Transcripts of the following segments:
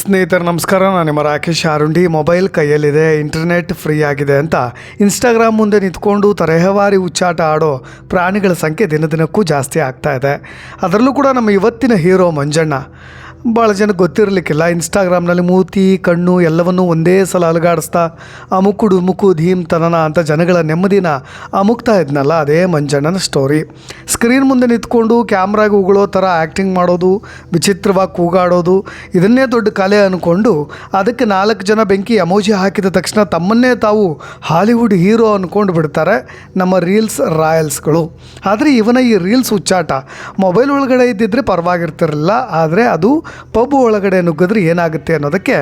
ಸ್ನೇಹಿತರೆ ನಮಸ್ಕಾರ, ನಾನು ನಿಮ್ಮ ರಾಕೇಶ್ ಆರುಂಡಿ. ಮೊಬೈಲ್ ಕೈಯಲ್ಲಿದೆ, ಇಂಟರ್ನೆಟ್ ಫ್ರೀ ಆಗಿದೆ ಅಂತ ಇನ್ಸ್ಟಾಗ್ರಾಮ್ ಮುಂದೆ ನಿಂತ್ಕೊಂಡು ತರಹೇವಾರಿ ಹುಚ್ಚಾಟ ಆಡೋ ಪ್ರಾಣಿಗಳ ಸಂಖ್ಯೆ ದಿನದಿನಕ್ಕೂ ಜಾಸ್ತಿ ಆಗ್ತಾ ಇದೆ. ಅದರಲ್ಲೂ ಕೂಡ ನಮ್ಮ ಇವತ್ತಿನ ಹೀರೋ ಮಂಜಣ್ಣ. ಭಾಳ ಜನಕ್ಕೆ ಗೊತ್ತಿರಲಿಕ್ಕಿಲ್ಲ, ಇನ್ಸ್ಟಾಗ್ರಾಮ್ನಲ್ಲಿ ಮೂತಿ ಕಣ್ಣು ಎಲ್ಲವನ್ನೂ ಒಂದೇ ಸಲ ಅಲುಗಾಡಿಸ್ತಾ ಅಮುಕು ಡುಮುಕು ಧೀಮ್ ತನನ ಅಂತ ಜನಗಳ ನೆಮ್ಮದಿನ ಅಮುಕ್ತಾ ಇದ್ನಲ್ಲ, ಅದೇ ಮಂಜಣ್ಣನ ಸ್ಟೋರಿ. ಸ್ಕ್ರೀನ್ ಮುಂದೆ ನಿಂತ್ಕೊಂಡು ಕ್ಯಾಮ್ರಾಗೆ ಉಗುಳೋ ಥರ ಆ್ಯಕ್ಟಿಂಗ್ ಮಾಡೋದು, ವಿಚಿತ್ರವಾಗಿ ಕೂಗಾಡೋದು, ಇದನ್ನೇ ದೊಡ್ಡ ಕಲೆ ಅಂದ್ಕೊಂಡು ಅದಕ್ಕೆ 4 ಜನ ಬೆಂಕಿ ಎಮೋಜಿ ಹಾಕಿದ ತಕ್ಷಣ ತಮ್ಮನ್ನೇ ತಾವು ಹಾಲಿವುಡ್ ಹೀರೋ ಅಂದ್ಕೊಂಡು ಬಿಡ್ತಾರೆ ನಮ್ಮ ರೀಲ್ಸ್ ರಾಯಲ್ಸ್ಗಳು. ಆದರೆ ಇವನ ಈ ರೀಲ್ಸ್ ಹುಚ್ಚಾಟ ಮೊಬೈಲ್ ಒಳಗಡೆ ಇದ್ದಿದ್ರೆ ಪರವಾಗಿರ್ತಿರಲಿಲ್ಲ, ಆದರೆ ಅದು ಪಬ್ ಒಳಗಡೆ ನುಗ್ಗಿದ್ರೆ ಏನಾಗುತ್ತೆ ಅನ್ನೋದಕ್ಕೆ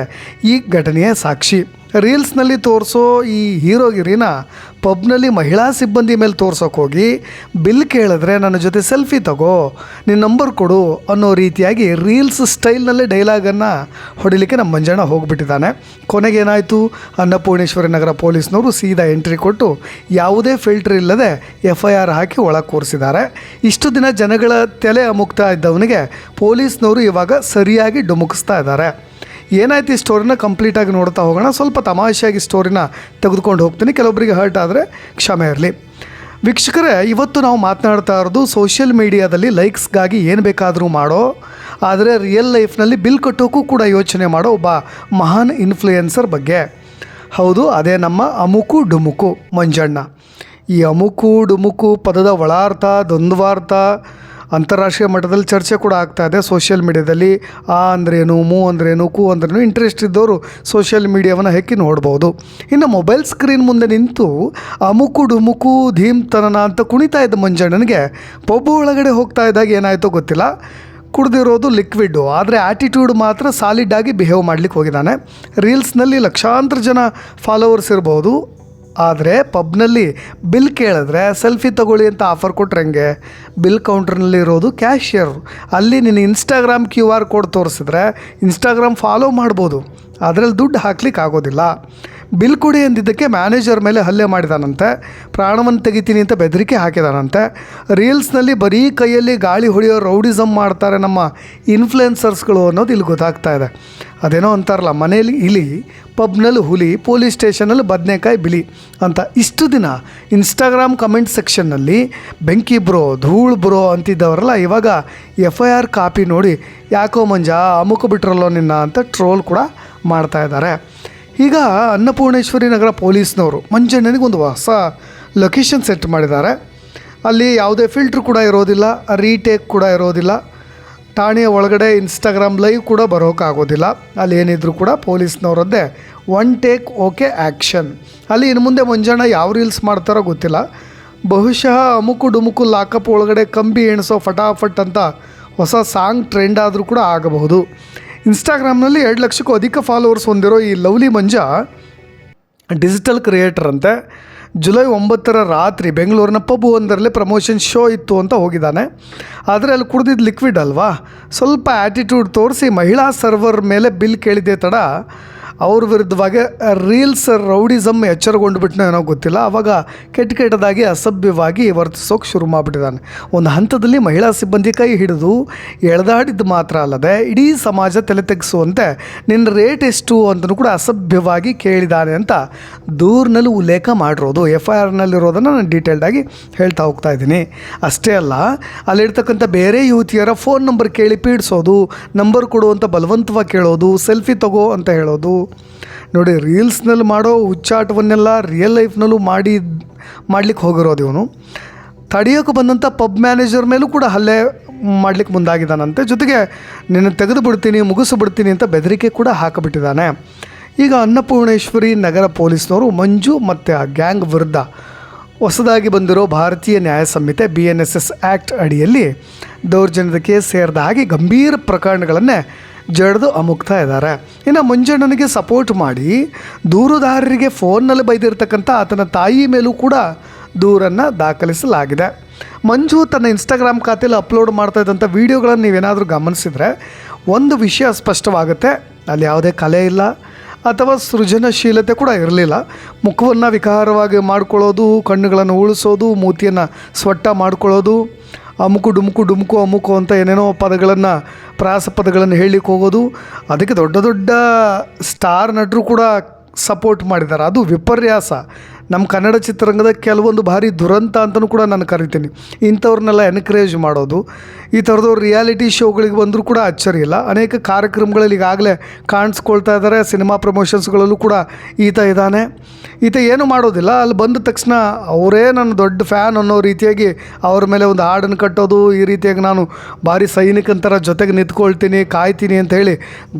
ಈ ಘಟನೆಯೇ ಸಾಕ್ಷಿ. ರೀಲ್ಸ್ನಲ್ಲಿ ತೋರಿಸೋ ಈ ಹೀರೋಗಿರಿನ ಪಬ್ನಲ್ಲಿ ಮಹಿಳಾ ಸಿಬ್ಬಂದಿ ಮೇಲೆ ತೋರ್ಸೋಕೆ ಹೋಗಿ ಬಿಲ್ ಕೇಳಿದ್ರೆ ನನ್ನ ಜೊತೆ ಸೆಲ್ಫಿ ತಗೋ, ನಿನ್ನ ನಂಬರ್ ಕೊಡು ಅನ್ನೋ ರೀತಿಯಾಗಿ ರೀಲ್ಸ್ ಸ್ಟೈಲ್ನಲ್ಲೇ ಡೈಲಾಗನ್ನು ಹೊಡಿಲಿಕ್ಕೆ ನಮ್ಮ ಮಂಜಣ್ಣ ಹೋಗಿಬಿಟ್ಟಿದ್ದಾನೆ. ಕೊನೆಗೇನಾಯಿತು, ಅನ್ನಪೂರ್ಣೇಶ್ವರಿ ನಗರ ಪೊಲೀಸ್ನವರು ಸೀದಾ ಎಂಟ್ರಿ ಕೊಟ್ಟು ಯಾವುದೇ ಫಿಲ್ಟರ್ ಇಲ್ಲದೆ FIR ಹಾಕಿ ಒಳಗೆ ಕೂರಿಸಿದ್ದಾರೆ. ಇಷ್ಟು ದಿನ ಜನಗಳ ತಲೆ ಅಮುಕ್ತಾ ಇದ್ದವನಿಗೆ ಪೊಲೀಸ್ನವರು ಇವಾಗ ಸರಿಯಾಗಿ ಡುಮುಕಿಸ್ತಾ ಇದ್ದಾರೆ. ಏನಾಯ್ತು ಈ ಸ್ಟೋರಿನ ಕಂಪ್ಲೀಟಾಗಿ ನೋಡ್ತಾ ಹೋಗೋಣ. ಸ್ವಲ್ಪ ತಮಾಷೆಯಾಗಿ ಸ್ಟೋರಿನ ತೆಗೆದುಕೊಂಡು ಹೋಗ್ತೀನಿ, ಕೆಲವೊಬ್ಬರಿಗೆ ಹರ್ಟ್ ಆದರೆ ಕ್ಷಮೆ ಇರಲಿ. ವೀಕ್ಷಕರೇ, ಇವತ್ತು ನಾವು ಮಾತನಾಡ್ತಾ ಇರೋದು ಸೋಷಿಯಲ್ ಮೀಡಿಯಾದಲ್ಲಿ ಲೈಕ್ಸ್ಗಾಗಿ ಏನು ಬೇಕಾದರೂ ಮಾಡೋ, ಆದರೆ ರಿಯಲ್ ಲೈಫ್ನಲ್ಲಿ ಬಿಲ್ ಕಟ್ಟೋಕ್ಕೂ ಕೂಡ ಯೋಚನೆ ಮಾಡೋ ಒಬ್ಬ ಮಹಾನ್ ಇನ್ಫ್ಲೂಯೆನ್ಸರ್ ಬಗ್ಗೆ. ಹೌದು, ಅದೇ ನಮ್ಮ ಅಮುಕು ಡುಮುಕು ಮಂಜಣ್ಣ. ಈ ಅಮುಕು ಡುಮುಕು ಪದದ ಒಳಾರ್ಥ, ದ್ವಂದ್ವಾರ್ಥ ಅಂತಾರಾಷ್ಟ್ರೀಯ ಮಟ್ಟದಲ್ಲಿ ಚರ್ಚೆ ಕೂಡ ಆಗ್ತಾ ಇದೆ ಸೋಷಿಯಲ್ ಮೀಡಿಯಾದಲ್ಲಿ. ಆ ಅಂದ್ರೇನು, ಮೂ ಅಂದ್ರೇನು, ಕು ಅಂದ್ರೇನು, ಇಂಟ್ರೆಸ್ಟ್ ಇದ್ದವರು ಸೋಷಿಯಲ್ ಮೀಡಿಯಾವನ್ನು ಹೆಕ್ಕಿ ನೋಡ್ಬೋದು. ಇನ್ನು ಮೊಬೈಲ್ ಸ್ಕ್ರೀನ್ ಮುಂದೆ ನಿಂತು ಅಮುಕು ಡುಮುಕು ಧೀಮ್ ತನನ ಅಂತ ಕುಣಿತಾ ಇದ್ದ ಮಂಜಣ್ಣನಿಗೆ ಪಬ್ಬು ಒಳಗಡೆ ಹೋಗ್ತಾ ಇದ್ದಾಗ ಏನಾಯಿತೋ ಗೊತ್ತಿಲ್ಲ, ಕುಡ್ದಿರೋದು ಲಿಕ್ವಿಡ್ಡು, ಆದರೆ ಆ್ಯಟಿಟ್ಯೂಡ್ ಮಾತ್ರ ಸಾಲಿಡ್ಡಾಗಿ ಬಿಹೇವ್ ಮಾಡಲಿಕ್ಕೆ ಹೋಗಿದ್ದಾನೆ. ರೀಲ್ಸ್ನಲ್ಲಿ ಲಕ್ಷಾಂತರ ಜನ ಫಾಲೋವರ್ಸ್ ಇರ್ಬೋದು, ಆದರೆ ಪಬ್ನಲ್ಲಿ ಬಿಲ್ ಕೇಳಿದ್ರೆ ಸೆಲ್ಫಿ ತಗೊಳ್ಳಿ ಅಂತ ಆಫರ್ ಕೊಟ್ರೆ ಹೆಂಗೆ? ಬಿಲ್ ಕೌಂಟ್ರ್ನಲ್ಲಿ ಇರೋದು ಕ್ಯಾಶಿಯರ್. ಅಲ್ಲಿ ನೀನು ಇನ್ಸ್ಟಾಗ್ರಾಮ್ QR ಕೋಡ್ ತೋರಿಸಿದ್ರೆ ಇನ್ಸ್ಟಾಗ್ರಾಮ್ ಫಾಲೋ ಮಾಡ್ಬೋದು, ಅದರಲ್ಲಿ ದುಡ್ಡು ಹಾಕ್ಲಿಕ್ಕೆ ಆಗೋದಿಲ್ಲ. ಬಿಲ್ ಕೊಡಿ ಅಂದಿದ್ದಕ್ಕೆ ಮ್ಯಾನೇಜರ್ ಮೇಲೆ ಹಲ್ಲೆ ಮಾಡಿದಾನಂತೆ, ಪ್ರಾಣವನ್ನು ತೆಗಿತೀನಿ ಅಂತ ಬೆದರಿಕೆ ಹಾಕಿದಾನಂತೆ. ರೀಲ್ಸ್ನಲ್ಲಿ ಬರೀ ಕೈಯಲ್ಲಿ ಗಾಳಿ ಹೊಡೆಯೋ ರೌಡಿಸಮ್ ಮಾಡ್ತಾರೆ ನಮ್ಮ ಇನ್ಫ್ಲುಯೆನ್ಸರ್ಸ್ಗಳು ಅನ್ನೋದು ಇಲ್ಲಿ ಗೊತ್ತಾಗ್ತಾ ಇದೆ. ಅದೇನೋ ಅಂತಾರಲ್ಲ, ಮನೇಲಿ ಇಲಿ, ಪಬ್ನಲ್ಲಿ ಹುಲಿ, ಪೊಲೀಸ್ ಸ್ಟೇಷನಲ್ಲಿ ಬದನೆಕಾಯಿ ಬಿಳಿ ಅಂತ. ಇಷ್ಟು ದಿನ ಇನ್ಸ್ಟಾಗ್ರಾಮ್ ಕಮೆಂಟ್ ಸೆಕ್ಷನ್ನಲ್ಲಿ ಬೆಂಕಿ ಬ್ರೋ, ಧೂಳು ಬ್ರೋ ಅಂತಿದ್ದವರಲ್ಲ, ಇವಾಗ FIR ಕಾಪಿ ನೋಡಿ ಯಾಕೋ ಮಂಜ ಅಮುಕ ಬಿಟ್ರಲ್ಲೋ ನಿನ್ನ ಅಂತ ಟ್ರೋಲ್ ಕೂಡ ಮಾಡ್ತಾ ಇದ್ದಾರೆ. ಈಗ ಅನ್ನಪೂರ್ಣೇಶ್ವರಿ ನಗರ ಪೊಲೀಸ್ನವರು ಮಂಜಣ್ಣನಿಗೆ ಒಂದು ಹೊಸ ಲೊಕೇಶನ್ ಸೆಟ್ ಮಾಡಿದ್ದಾರೆ. ಅಲ್ಲಿ ಯಾವುದೇ ಫಿಲ್ಟ್ರ್ ಕೂಡ ಇರೋದಿಲ್ಲ, ರೀಟೇಕ್ ಕೂಡ ಇರೋದಿಲ್ಲ, ಠಾಣೆಯ ಒಳಗಡೆ ಇನ್ಸ್ಟಾಗ್ರಾಮ್ ಲೈವ್ ಕೂಡ ಬರೋಕ್ಕಾಗೋದಿಲ್ಲ. ಅಲ್ಲಿ ಏನಿದ್ರು ಕೂಡ ಪೊಲೀಸ್ನವರದ್ದೇ ಒನ್ ಟೇಕ್ ಓಕೆ ಆ್ಯಕ್ಷನ್. ಅಲ್ಲಿ ಇನ್ನು ಮುಂದೆ ಮಂಜಣ್ಣ ಯಾವ ರೀಲ್ಸ್ ಮಾಡ್ತಾರೋ ಗೊತ್ತಿಲ್ಲ. ಬಹುಶಃ ಅಮುಕು ಡುಮುಕು ಲಾಕಪ್ ಒಳಗಡೆ ಕಂಬಿ ಎಣಿಸೋ ಫಟಾಫಟ್ ಅಂತ ಹೊಸ ಸಾಂಗ್ ಟ್ರೆಂಡ್ ಆದರೂ ಕೂಡ ಆಗಬಹುದು. ಇನ್ಸ್ಟಾಗ್ರಾಮ್ನಲ್ಲಿ 2 ಲಕ್ಷಕ್ಕೂ ಅಧಿಕ ಫಾಲೋವರ್ಸ್ ಹೊಂದಿರೋ ಈ ಲವ್ಲಿ ಮಂಜ ಡಿಜಿಟಲ್ ಕ್ರಿಯೇಟರ್ ಅಂತೆ. ಜುಲೈ 9 ರಾತ್ರಿ ಬೆಂಗಳೂರಿನ ಪಬ್ ಒಂದರಲ್ಲಿ ಪ್ರಮೋಷನ್ ಶೋ ಇತ್ತು ಅಂತ ಹೋಗಿದ್ದಾನೆ. ಆದರೆ ಅಲ್ಲಿ ಕುಡ್ದಿದ್ದು ಲಿಕ್ವಿಡ್ ಅಲ್ವಾ, ಸ್ವಲ್ಪ ಆ್ಯಟಿಟ್ಯೂಡ್ ತೋರಿಸಿ ಮಹಿಳಾ ಸರ್ವರ್ ಮೇಲೆ ಬಿಲ್ ಕೇಳಿದೆ ತಡ ಅವ್ರ ವಿರುದ್ಧವಾಗಿ ರೀಲ್ಸ್ ರೌಡಿಸಮ್ ಎಚ್ಚರಗೊಂಡು ಬಿಟ್ಟನೋ ಏನೋ ಗೊತ್ತಿಲ್ಲ. ಆವಾಗ ಕೆಟ್ಟದಾಗಿ ಅಸಭ್ಯವಾಗಿ ವರ್ತಿಸೋಕೆ ಶುರು ಮಾಡಿಬಿಟ್ಟಿದ್ದಾನೆ. ಒಂದು ಹಂತದಲ್ಲಿ ಮಹಿಳಾ ಸಿಬ್ಬಂದಿ ಕೈ ಹಿಡಿದು ಎಳೆದಾಡಿದ್ದು ಮಾತ್ರ ಅಲ್ಲದೆ ಇಡೀ ಸಮಾಜ ತಲೆ ತೆಗೆಸುವಂತೆ ನಿನ್ನ ರೇಟ್ ಎಷ್ಟು ಅಂತಲೂ ಕೂಡ ಅಸಭ್ಯವಾಗಿ ಕೇಳಿದ್ದಾನೆ ಅಂತ ದೂರಿನಲ್ಲಿ ಉಲ್ಲೇಖ ಮಾಡಿರೋದು. FIRನಲ್ಲಿರೋದನ್ನು ನಾನು ಡೀಟೇಲ್ಡಾಗಿ ಹೇಳ್ತಾ ಹೋಗ್ತಾ ಇದ್ದೀನಿ. ಅಷ್ಟೇ ಅಲ್ಲ, ಅಲ್ಲಿರ್ತಕ್ಕಂಥ ಬೇರೆ ಯುವತಿಯರ ಫೋನ್ ನಂಬರ್ ಕೇಳಿ ಪೀಡಿಸೋದು, ನಂಬರ್ ಕೊಡು ಅಂತ ಬಲವಂತವಾಗಿ ಕೇಳೋದು, ಸೆಲ್ಫಿ ತಗೋ ಅಂತ ಹೇಳೋದು. ನೋಡಿ, ರೀಲ್ಸ್ನಲ್ಲಿ ಮಾಡೋ ಹುಚ್ಚಾಟವನ್ನೆಲ್ಲ ರಿಯಲ್ ಲೈಫ್ನಲ್ಲೂ ಮಾಡಲಿಕ್ಕೆ ಹೋಗಿರೋದು ಇವನು. ತಡೆಯೋಕೆ ಬಂದಂಥ ಪಬ್ ಮ್ಯಾನೇಜರ್ ಮೇಲೂ ಕೂಡ ಹಲ್ಲೆ ಮಾಡಲಿಕ್ಕೆ ಮುಂದಾಗಿದ್ದಾನಂತೆ. ಜೊತೆಗೆ ನಿನ್ನ ತೆಗೆದು ಬಿಡ್ತೀನಿ, ಮುಗಿಸಿಬಿಡ್ತೀನಿ ಅಂತ ಬೆದರಿಕೆ ಕೂಡ ಹಾಕಿಬಿಟ್ಟಿದ್ದಾನೆ. ಈಗ ಅನ್ನಪೂರ್ಣೇಶ್ವರಿ ನಗರ ಪೊಲೀಸ್ನವರು ಮಂಜು ಮತ್ತು ಆ ಗ್ಯಾಂಗ್ ವಿರುದ್ಧ ಹೊಸದಾಗಿ ಬಂದಿರೋ ಭಾರತೀಯ ನ್ಯಾಯ ಸಂಹಿತೆ BNSS ಆ್ಯಕ್ಟ್ ಅಡಿಯಲ್ಲಿ ದೌರ್ಜನ್ಯದ ಕೇಸ್ ಸೇರಿದ ಹಾಗೆ ಗಂಭೀರ ಪ್ರಕರಣಗಳನ್ನೇ ಜಡಿದು ಅಮುಕ್ತಾ ಇದ್ದಾರೆ. ಇನ್ನು ಮಂಜಣ್ಣನಿಗೆ ಸಪೋರ್ಟ್ ಮಾಡಿ ದೂರುದಾರರಿಗೆ ಫೋನ್ನಲ್ಲಿ ಬೈದಿರ್ತಕ್ಕಂಥ ಆತನ ತಾಯಿ ಮೇಲೂ ಕೂಡ ದೂರನ್ನು ದಾಖಲಿಸಲಾಗಿದೆ. ಮಂಜು ತನ್ನ ಇನ್ಸ್ಟಾಗ್ರಾಮ್ ಖಾತೆಯಲ್ಲಿ ಅಪ್ಲೋಡ್ ಮಾಡ್ತಾ ಇದ್ದಂಥ ವೀಡಿಯೋಗಳನ್ನು ನೀವೇನಾದರೂ ಗಮನಿಸಿದರೆ ಒಂದು ವಿಷಯ ಸ್ಪಷ್ಟವಾಗುತ್ತೆ, ಅಲ್ಲಿ ಯಾವುದೇ ಕಲೆ ಇಲ್ಲ, ಅಥವಾ ಸೃಜನಶೀಲತೆ ಕೂಡ ಇರಲಿಲ್ಲ. ಮುಖವನ್ನು ವಿಕಾರವಾಗಿ ಮಾಡ್ಕೊಳ್ಳೋದು, ಕಣ್ಣುಗಳನ್ನು ಉಳಿಸೋದು, ಮೂತಿಯನ್ನು ಸೊಟ್ಟ ಮಾಡ್ಕೊಳ್ಳೋದು, ಅಮುಕು ಡುಮುಕು ಅಮುಕು ಅಂತ ಏನೇನೋ ಪದಗಳನ್ನು, ಪ್ರಾಸ ಪದಗಳನ್ನು ಹೇಳಲಿಕ್ಕೆ ಹೋಗೋದು. ಅದಕ್ಕೆ ದೊಡ್ಡ ದೊಡ್ಡ ಸ್ಟಾರ್ ನಟರು ಕೂಡ ಸಪೋರ್ಟ್ ಮಾಡಿದ್ದಾರೆ. ಅದು ವಿಪರ್ಯಾಸ. ನಮ್ಮ ಕನ್ನಡ ಚಿತ್ರರಂಗದ ಕೆಲವೊಂದು ಭಾರಿ ದುರಂತ ಅಂತಲೂ ಕೂಡ ನಾನು ಕರಿತೀನಿ. ಇಂಥವ್ರನ್ನೆಲ್ಲ ಎನ್ಕರೇಜ್ ಮಾಡೋದು. ಈ ಥರದವ್ರು ರಿಯಾಲಿಟಿ ಶೋಗಳಿಗೆ ಬಂದರೂ ಕೂಡ ಅಚ್ಚರಿ ಇಲ್ಲ. ಅನೇಕ ಕಾರ್ಯಕ್ರಮಗಳಲ್ಲಿ ಈಗಾಗಲೇ ಕಾಣಿಸ್ಕೊಳ್ತಾ ಇದ್ದಾರೆ. ಸಿನಿಮಾ ಪ್ರಮೋಷನ್ಸ್ಗಳಲ್ಲೂ ಕೂಡ ಈತ ಇದ್ದಾನೆ. ಈತ ಏನು ಮಾಡೋದಿಲ್ಲ, ಅಲ್ಲಿ ಬಂದ ತಕ್ಷಣ ಅವರೇ ನನ್ನ ದೊಡ್ಡ ಫ್ಯಾನ್ ಅನ್ನೋ ರೀತಿಯಾಗಿ ಅವ್ರ ಮೇಲೆ ಒಂದು ಹಾಡನ್ನು ಕಟ್ಟೋದು, ಈ ರೀತಿಯಾಗಿ ನಾನು ಭಾರಿ ಸೈನಿಕನ ಥರ ಜೊತೆಗೆ ನಿಂತ್ಕೊಳ್ತೀನಿ, ಕಾಯ್ತೀನಿ ಅಂತ ಹೇಳಿ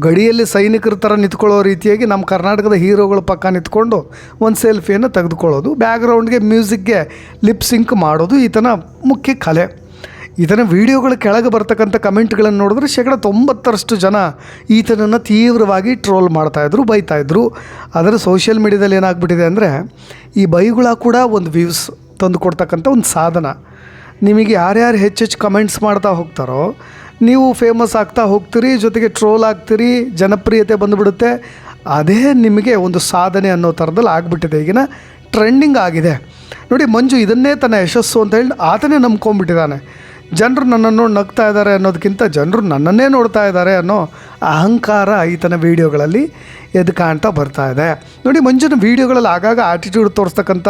ಗಡಿಯಲ್ಲಿ ಸೈನಿಕರ ಥರ ನಿಂತ್ಕೊಳ್ಳೋ ರೀತಿಯಾಗಿ ನಮ್ಮ ಕರ್ನಾಟಕದ ಹೀರೋಗಳ ಪಕ್ಕ ನಿಂತ್ಕೊಂಡು ಒಂದು ಸೆಲ್ಫಿಯನ್ನು ತೆಗೆದುಕೊಳ್ಳೋದು, ಬ್ಯಾಕ್ಗ್ರೌಂಡ್ಗೆ ಮ್ಯೂಸಿಕ್ಗೆ ಲಿಪ್ ಸಿಂಕ್ ಮಾಡೋದು ಈತನ ಮುಖ್ಯ ಕಲೆ. ಈತನ ವೀಡಿಯೋಗಳ ಕೆಳಗೆ ಬರ್ತಕ್ಕಂಥ ಕಮೆಂಟ್ಗಳನ್ನು ನೋಡಿದ್ರೆ 90% ಜನ ಈತನನ್ನು ತೀವ್ರವಾಗಿ ಟ್ರೋಲ್ ಮಾಡ್ತಾಯಿದ್ರು, ಬೈತಾಯಿದ್ರು. ಆದರೆ ಸೋಷಿಯಲ್ ಮೀಡ್ಯಾದಲ್ಲಿ ಏನಾಗ್ಬಿಟ್ಟಿದೆ ಅಂದರೆ, ಈ ಬೈಗಳ ಕೂಡ ಒಂದು ವ್ಯೂಸ್ ತಂದು ಕೊಡ್ತಕ್ಕಂಥ ಒಂದು ಸಾಧನ. ನಿಮಗೆ ಯಾರ್ಯಾರು ಹೆಚ್ಚೆಚ್ಚು ಕಮೆಂಟ್ಸ್ ಮಾಡ್ತಾ ಹೋಗ್ತಾರೋ ನೀವು ಫೇಮಸ್ ಆಗ್ತಾ ಹೋಗ್ತೀರಿ, ಜೊತೆಗೆ ಟ್ರೋಲ್ ಆಗ್ತೀರಿ, ಜನಪ್ರಿಯತೆ ಬಂದುಬಿಡುತ್ತೆ. ಅದೇ ನಿಮಗೆ ಒಂದು ಸಾಧನೆ ಅನ್ನೋ ಥರದಲ್ಲಿ ಆಗಿಬಿಟ್ಟಿದೆ. ಈಗಿನ ಟ್ರೆಂಡಿಂಗ್ ಆಗಿದೆ ನೋಡಿ. ಮಂಜು ಇದನ್ನೇ ತನ್ನ ಯಶಸ್ಸು ಅಂತ ಹೇಳಿ ಆತನೇ ನಂಬ್ಕೊಂಡ್ಬಿಟ್ಟಿದ್ದಾನೆ. ಜನರು ನನ್ನನ್ನು ನಗ್ತಾ ಇದ್ದಾರೆ ಅನ್ನೋದಕ್ಕಿಂತ ಜನರು ನನ್ನನ್ನೇ ನೋಡ್ತಾ ಇದ್ದಾರೆ ಅನ್ನೋ ಅಹಂಕಾರ ಈತನ ವೀಡಿಯೋಗಳಲ್ಲಿ ಎದ್ದು ಕಾಣ್ತಾ ಬರ್ತಾ ಇದೆ ನೋಡಿ. ಮಂಜುನ ವೀಡಿಯೋಗಳಲ್ಲಿ ಆಗಾಗ ಆ್ಯಟಿಟ್ಯೂಡ್ ತೋರಿಸ್ತಕ್ಕಂಥ,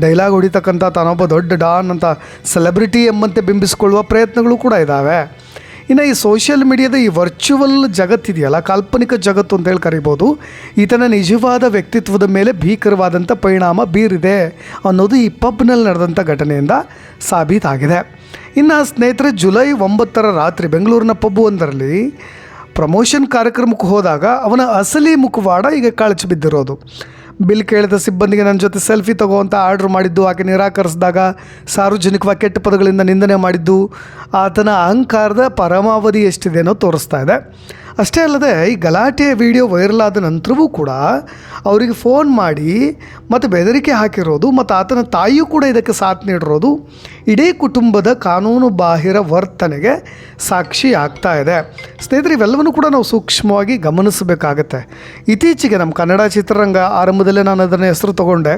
ಡೈಲಾಗ್ ಹೊಡಿತಕ್ಕಂಥ, ತಾನೊಬ್ಬ ದೊಡ್ಡ ಡಾನ್ ಅಂತ ಸೆಲೆಬ್ರಿಟಿ ಎಂಬಂತೆ ಬಿಂಬಿಸ್ಕೊಳ್ಳುವ ಪ್ರಯತ್ನಗಳು ಕೂಡ ಇದ್ದಾವೆ. ಇನ್ನು ಈ ಸೋಷಿಯಲ್ ಮೀಡಿಯಾದ ಈ ವರ್ಚುವಲ್ ಜಗತ್ತಿದೆಯಲ್ಲ, ಕಾಲ್ಪನಿಕ ಜಗತ್ತು ಅಂತೇಳಿ ಕರಿಬೋದು, ಈತನ ನಿಜವಾದ ವ್ಯಕ್ತಿತ್ವದ ಮೇಲೆ ಭೀಕರವಾದಂಥ ಪರಿಣಾಮ ಬೀರಿದೆ ಅನ್ನೋದು ಈ ಪಬ್ನಲ್ಲಿ ನಡೆದಂಥ ಘಟನೆಯಿಂದ ಸಾಬೀತಾಗಿದೆ. ಇನ್ನು ಸ್ನೇಹಿತರೆ, ಜುಲೈ 9 ರಾತ್ರಿ ಬೆಂಗಳೂರಿನ ಪಬ್ ಒಂದರಲ್ಲಿ ಪ್ರಮೋಷನ್ ಕಾರ್ಯಕ್ರಮಕ್ಕೆ ಹೋದಾಗ ಅವನ ಅಸಲಿ ಮುಖವಾಡ ಈಗ ಕಳಚಿ ಬಿದ್ದಿರೋದು. ಬಿಲ್ ಕೇಳಿದ ಸಿಬ್ಬಂದಿಗೆ ನನ್ನ ಜೊತೆ ಸೆಲ್ಫಿ ತಗೋ ಅಂತ ಆರ್ಡ್ರ್ ಮಾಡಿದ್ದು, ಆಕೆ ನಿರಾಕರಿಸಿದಾಗ ಸಾರ್ವಜನಿಕವಾಗಿ ಕೆಟ್ಟ ಪದಗಳಿಂದ ನಿಂದನೆ ಮಾಡಿದ್ದು ಆತನ ಅಹಂಕಾರದ ಪರಮಾವಧಿ ಎಷ್ಟಿದೆ ಅನ್ನೋ ತೋರಿಸ್ತಾ ಇದೆ. ಅಷ್ಟೇ ಅಲ್ಲದೆ ಈ ಗಲಾಟೆಯ ವಿಡಿಯೋ ವೈರಲ್ ಆದ ನಂತರವೂ ಕೂಡ ಅವರಿಗೆ ಫೋನ್ ಮಾಡಿ ಮತ್ತು ಬೆದರಿಕೆ ಹಾಕಿರೋದು, ಮತ್ತು ಆತನ ತಾಯಿಯೂ ಕೂಡ ಇದಕ್ಕೆ ಸಾಥ್ ನೀಡಿರೋದು ಇಡೀ ಕುಟುಂಬದ ಕಾನೂನು ಬಾಹಿರ ವರ್ತನೆಗೆ ಸಾಕ್ಷಿ ಆಗ್ತಾ ಇದೆ. ಸ್ನೇಹಿತರೆ, ಇವೆಲ್ಲವನ್ನೂ ಕೂಡ ನಾವು ಸೂಕ್ಷ್ಮವಾಗಿ ಗಮನಿಸಬೇಕಾಗತ್ತೆ. ಇತ್ತೀಚೆಗೆ ನಮ್ಮ ಕನ್ನಡ ಚಿತ್ರರಂಗ ಆರಂಭದಲ್ಲೇ ನಾನು ಅದನ್ನು ಹೆಸರು ತಗೊಂಡೆ,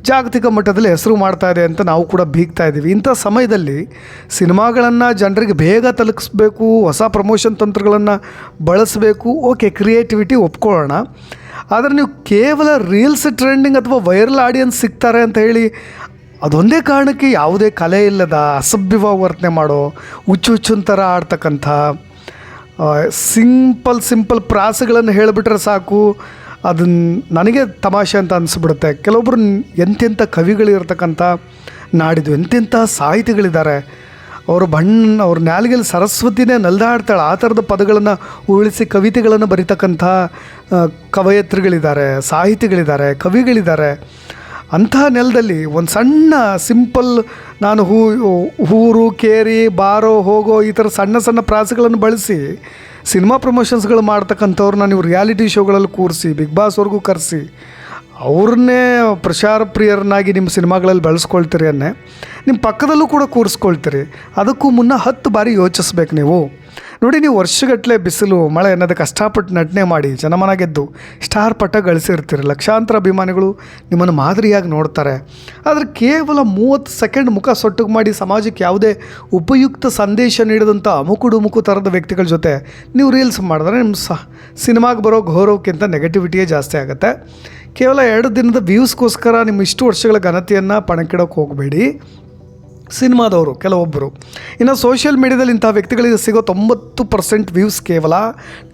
ಜಾಗತಿಕ ಮಟ್ಟದಲ್ಲಿ ಹೆಸರು ಮಾಡ್ತಾ ಇದೆ ಅಂತ ನಾವು ಕೂಡ ಬೀಗ್ತಾ ಇದ್ದೀವಿ. ಇಂಥ ಸಮಯದಲ್ಲಿ ಸಿನಿಮಾಗಳನ್ನು ಜನರಿಗೆ ಬೇಗ ತಲುಪಿಸ್ಬೇಕು, ಹೊಸ ಪ್ರಮೋಷನ್ ತಂತ್ರಗಳನ್ನು ಬಳಸಬೇಕು, ಓಕೆ, ಕ್ರಿಯೇಟಿವಿಟಿ ಒಪ್ಕೊಳ್ಳೋಣ. ಆದರೆ ನೀವು ಕೇವಲ ರೀಲ್ಸ್ ಟ್ರೆಂಡಿಂಗ್ ಅಥವಾ ವೈರಲ್ ಆಡಿಯನ್ಸ್ ಸಿಗ್ತಾರೆ ಅಂತ ಹೇಳಿ ಅದೊಂದೇ ಕಾರಣಕ್ಕೆ ಯಾವುದೇ ಕಲೆ ಇಲ್ಲದ ಅಸಭ್ಯವಾಗಿ ವರ್ತನೆ ಮಾಡೋ, ಹುಚ್ಚುನ್ ಥರ ಆಡ್ತಕ್ಕಂಥ ಸಿಂಪಲ್ ಪ್ರಾಸಗಳನ್ನು ಹೇಳಿಬಿಟ್ರೆ ಸಾಕು, ಅದನ್ನು ನನಗೆ ತಮಾಷೆ ಅಂತ ಅನಿಸ್ಬಿಡುತ್ತೆ. ಕೆಲವೊಬ್ಬರು ಎಂತೆಂಥ ಕವಿಗಳಿರ್ತಕ್ಕಂಥ ನಾಡಿದ್ದು, ಎಂತೆಂಥ ಸಾಹಿತಿಗಳಿದ್ದಾರೆ. ಅವ್ರ ನ್ಯಾಲಿಗೆಯಲ್ಲಿ ಸರಸ್ವತಿನೇ ನಲ್ದಾಡ್ತಾಳೆ, ಆ ಥರದ ಪದಗಳನ್ನು ಉಳಿಸಿ ಕವಿತೆಗಳನ್ನು ಬರೀತಕ್ಕಂಥ ಕವಯತ್ರಿಗಳಿದ್ದಾರೆ, ಸಾಹಿತಿಗಳಿದ್ದಾರೆ, ಕವಿಗಳಿದ್ದಾರೆ. ಅಂತಹ ನೆಲದಲ್ಲಿ ಒಂದು ಸಣ್ಣ ಸಿಂಪಲ್, ನಾನು ಹೂರು, ಕೇರಿ, ಬಾರೋ, ಹೋಗೋ ಈ ಥರ ಸಣ್ಣ ಪ್ರಾಸಗಳನ್ನು ಬಳಸಿ ಸಿನಿಮಾ ಪ್ರಮೋಷನ್ಸ್ಗಳು ಮಾಡ್ತಕ್ಕಂಥವ್ರನ್ನ ನೀವು ರಿಯಾಲಿಟಿ ಶೋಗಳಲ್ಲಿ ಕೂರಿಸಿ, ಬಿಗ್ ಬಾಸ್ವರೆಗೂ ಕರೆಸಿ ಅವ್ರನ್ನೇ ಪ್ರಚಾರ ಪ್ರಿಯರನ್ನಾಗಿ ನಿಮ್ಮ ಸಿನಿಮಾಗಳಲ್ಲಿ ಬೆಳೆಸ್ಕೊಳ್ತೀರಿ ಅನ್ನೇ ನಿಮ್ಮ ಪಕ್ಕದಲ್ಲೂ ಕೂಡ ಕೂರಿಸ್ಕೊಳ್ತೀರಿ. ಅದಕ್ಕೂ ಮುನ್ನ 10 ಬಾರಿ ಯೋಚಿಸ್ಬೇಕು ನೀವು. ನೋಡಿ, ನೀವು ವರ್ಷಗಟ್ಟಲೆ ಬಿಸಿಲು ಮಳೆ ಅನ್ನೋದು ಕಷ್ಟಪಟ್ಟು ನಟನೆ ಮಾಡಿ ಜನಮನ ಗೆದ್ದು ಸ್ಟಾರ್ ಪಟ್ಟ ಗಳಿಸಿರ್ತೀರಿ. ಲಕ್ಷಾಂತರ ಅಭಿಮಾನಿಗಳು ನಿಮ್ಮನ್ನು ಮಾದರಿಯಾಗಿ ನೋಡ್ತಾರೆ. ಆದರೆ ಕೇವಲ 30 ಸೆಕೆಂಡ್ ಮುಖ ಸೊಟ್ಟಿಗೆ ಮಾಡಿ ಸಮಾಜಕ್ಕೆ ಯಾವುದೇ ಉಪಯುಕ್ತ ಸಂದೇಶ ನೀಡಿದಂಥ ಅಮುಕು ಥರದ ವ್ಯಕ್ತಿಗಳ ಜೊತೆ ನೀವು ರೀಲ್ಸ್ ಮಾಡಿದ್ರೆ ನಿಮ್ಮ ಸಿನಿಮಾಗೆ ಬರೋ ಗೌರವಕ್ಕಿಂತ ನೆಗೆಟಿವಿಟಿಯೇ ಜಾಸ್ತಿ ಆಗುತ್ತೆ. ಕೇವಲ 2 ದಿನದ ವ್ಯೂಸ್ಗೋಸ್ಕರ ನಿಮ್ಮ ಇಷ್ಟು ವರ್ಷಗಳ ಘನತೆಯನ್ನು ಪಣಕ್ಕಿಡೋಕ್ಕೆ ಹೋಗಬೇಡಿ ಸಿನಿಮಾದವರು ಕೆಲವೊಬ್ಬರು. ಇನ್ನು ಸೋಷಿಯಲ್ ಮೀಡ್ಯಾದಲ್ಲಿ ಇಂಥ ವ್ಯಕ್ತಿಗಳಿಗೆ ಸಿಗೋ 90% ವ್ಯೂಸ್ ಕೇವಲ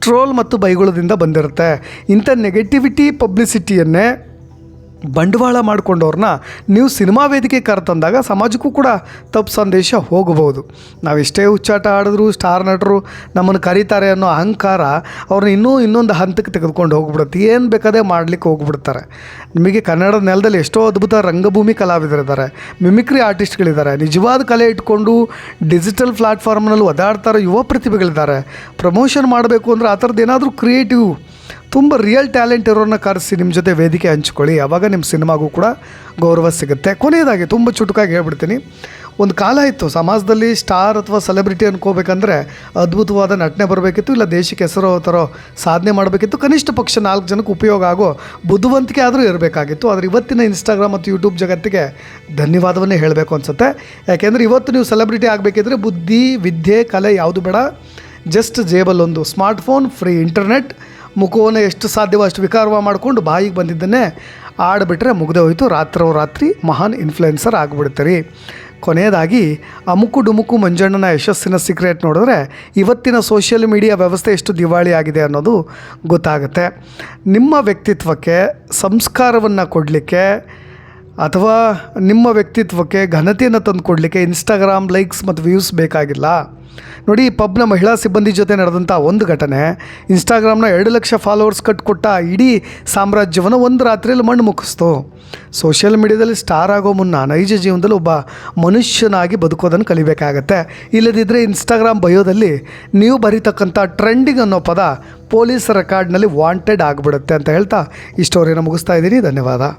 ಟ್ರೋಲ್ ಮತ್ತು ಬೈಗುಳದಿಂದ ಬಂದಿರುತ್ತೆ. ಇಂಥ ನೆಗೆಟಿವಿಟಿ ಪಬ್ಲಿಸಿಟಿಯನ್ನೇ ಬಂಡವಾಳ ಮಾಡಿಕೊಂಡವ್ರನ್ನ ನೀವು ಸಿನಿಮಾ ವೇದಿಕೆ ಕರೆತಂದಾಗ ಸಮಾಜಕ್ಕೂ ಕೂಡ ತಪ್ಪು ಸಂದೇಶ ಹೋಗಬಹುದು. ನಾವು ಎಷ್ಟೇ ಹುಚ್ಚಾಟ ಆಡಿದ್ರು ಸ್ಟಾರ್ ನಟರು ನಮ್ಮನ್ನು ಕರೀತಾರೆ ಅನ್ನೋ ಅಹಂಕಾರ ಅವ್ರನ್ನ ಇನ್ನೊಂದು ಹಂತಕ್ಕೆ ತೆಗೆದುಕೊಂಡು ಹೋಗ್ಬಿಡುತ್ತೆ. ಏನು ಬೇಕಾದೇ ಮಾಡಲಿಕ್ಕೆ ಹೋಗ್ಬಿಡ್ತಾರೆ. ನಿಮಗೆ ಕನ್ನಡದ ನೆಲದಲ್ಲಿ ಎಷ್ಟೋ ಅದ್ಭುತ ರಂಗಭೂಮಿ ಕಲಾವಿದರಿದ್ದಾರೆ, ಮಿಮಿಕ್ರಿ ಆರ್ಟಿಸ್ಟ್ಗಳಿದ್ದಾರೆ, ನಿಜವಾದ ಕಲೆ ಇಟ್ಕೊಂಡು ಡಿಜಿಟಲ್ ಪ್ಲಾಟ್ಫಾರ್ಮ್ನಲ್ಲಿ ಒದಾಡ್ತಾರೋ ಯುವ ಪ್ರತಿಭೆಗಳಿದ್ದಾರೆ. ಪ್ರಮೋಷನ್ ಮಾಡಬೇಕು ಅಂದರೆ ಆ ಥರದ್ದು ಏನಾದರೂ ಕ್ರಿಯೇಟಿವ್ ತುಂಬ ರಿಯಲ್ ಟ್ಯಾಲೆಂಟ್ ಇರೋರನ್ನ ಕರೆಸಿ ನಿಮ್ಮ ಜೊತೆ ವೇದಿಕೆ ಹಂಚ್ಕೊಳ್ಳಿ. ಆವಾಗ ನಿಮ್ಮ ಸಿನಿಮಾಗೂ ಕೂಡ ಗೌರವ ಸಿಗುತ್ತೆ. ಕೊನೆಯದಾಗಿ ತುಂಬ ಚುಟುಕಾಗಿ ಹೇಳ್ಬಿಡ್ತೀನಿ, ಒಂದು ಕಾಲ ಇತ್ತು ಸಮಾಜದಲ್ಲಿ ಸ್ಟಾರ್ ಅಥವಾ ಸೆಲೆಬ್ರಿಟಿ ಅನ್ಕೋಬೇಕಂದ್ರೆ ಅದ್ಭುತವಾದ ನಟನೆ ಬರಬೇಕಿತ್ತು, ಇಲ್ಲ ದೇಶಕ್ಕೆ ಹೆಸರು ಥರ ಸಾಧನೆ ಮಾಡಬೇಕಿತ್ತು, ಕನಿಷ್ಠ ಪಕ್ಷ 4 ಜನಕ್ಕೆ ಉಪಯೋಗ ಆಗೋ ಬುದ್ಧಿವಂತಿಕೆ ಆದರೂ ಇರಬೇಕಾಗಿತ್ತು. ಆದರೆ ಇವತ್ತಿನ ಇನ್ಸ್ಟಾಗ್ರಾಮ್ ಮತ್ತು ಯೂಟ್ಯೂಬ್ ಜಗತ್ತಿಗೆ ಧನ್ಯವಾದವನ್ನೇ ಹೇಳಬೇಕು ಅನಿಸುತ್ತೆ. ಯಾಕೆಂದರೆ ಇವತ್ತು ನೀವು ಸೆಲೆಬ್ರಿಟಿ ಆಗಬೇಕಿದ್ರೆ ಬುದ್ಧಿ, ವಿದ್ಯೆ, ಕಲೆ ಯಾವುದು ಬೇಡ, ಜಸ್ಟ್ ಜೇಬಲ್ಲೊಂದು ಸ್ಮಾರ್ಟ್ಫೋನ್, ಫ್ರೀ ಇಂಟರ್ನೆಟ್, ಮುಖವನ್ನು ಎಷ್ಟು ಸಾಧ್ಯವೋ ಅಷ್ಟು ವಿಕಾರವ ಮಾಡಿಕೊಂಡು ಬಾಯಿಗೆ ಬಂದಿದ್ದನ್ನೇ ಆಡಿಬಿಟ್ರೆ ಮುಗ್ದೆ ಹೋಯಿತು. ರಾತ್ರಿ ಮಹಾನ್ ಇನ್ಫ್ಲುಯೆನ್ಸರ್ ಆಗಿಬಿಡ್ತೀರಿ. ಕೊನೆಯದಾಗಿ ಅಮುಕು ಡುಮುಕು ಮಂಜಣ್ಣನ ಯಶಸ್ಸಿನ ಸೀಕ್ರೆಟ್ ನೋಡಿದ್ರೆ ಇವತ್ತಿನ ಸೋಷಿಯಲ್ ಮೀಡಿಯಾ ವ್ಯವಸ್ಥೆ ಎಷ್ಟು ದಿವಾಳಿ ಆಗಿದೆ ಅನ್ನೋದು ಗೊತ್ತಾಗುತ್ತೆ. ನಿಮ್ಮ ವ್ಯಕ್ತಿತ್ವಕ್ಕೆ ಸಂಸ್ಕಾರವನ್ನು ಕೊಡಲಿಕ್ಕೆ ಅಥವಾ ನಿಮ್ಮ ವ್ಯಕ್ತಿತ್ವಕ್ಕೆ ಘನತೆಯನ್ನು ತಂದು ಕೊಡಲಿಕ್ಕೆ ಇನ್ಸ್ಟಾಗ್ರಾಮ್ ಲೈಕ್ಸ್ ಮತ್ತು ವ್ಯೂಸ್ ಬೇಕಾಗಿಲ್ಲ. ನೋಡಿ, ಪಬ್ನ ಮಹಿಳಾ ಸಿಬ್ಬಂದಿ ಜೊತೆ ನಡೆದಂಥ ಒಂದು ಘಟನೆ ಇನ್ಸ್ಟಾಗ್ರಾಮ್ನ 2 ಲಕ್ಷ ಫಾಲೋವರ್ಸ್ ಕಟ್ಕೊಟ್ಟ ಇಡೀ ಸಾಮ್ರಾಜ್ಯವನ್ನು ಒಂದು ರಾತ್ರಿಯಲ್ಲಿ ಮಣ್ಣು ಮುಕ್ಕಿಸ್ತು. ಸೋಷಿಯಲ್ ಮೀಡಿಯಾದಲ್ಲಿ ಸ್ಟಾರ್ ಆಗೋ ಮುನ್ನ ನೈಜ ಜೀವನದಲ್ಲಿ ಒಬ್ಬ ಮನುಷ್ಯನಾಗಿ ಬದುಕೋದನ್ನು ಕಲಿಬೇಕಾಗತ್ತೆ. ಇಲ್ಲದಿದ್ದರೆ ಇನ್ಸ್ಟಾಗ್ರಾಮ್ ಬಯೋದಲ್ಲಿ ನೀವು ಬರೀತಕ್ಕಂಥ ಟ್ರೆಂಡಿಂಗ್ ಅನ್ನೋ ಪದ ಪೊಲೀಸ್ ರೆಕಾರ್ಡ್ನಲ್ಲಿ ವಾಂಟೆಡ್ ಆಗಿಬಿಡುತ್ತೆ ಅಂತ ಹೇಳ್ತಾ ಈ ಸ್ಟೋರಿನ ಮುಗಿಸ್ತಾ ಇದ್ದೀನಿ. ಧನ್ಯವಾದ.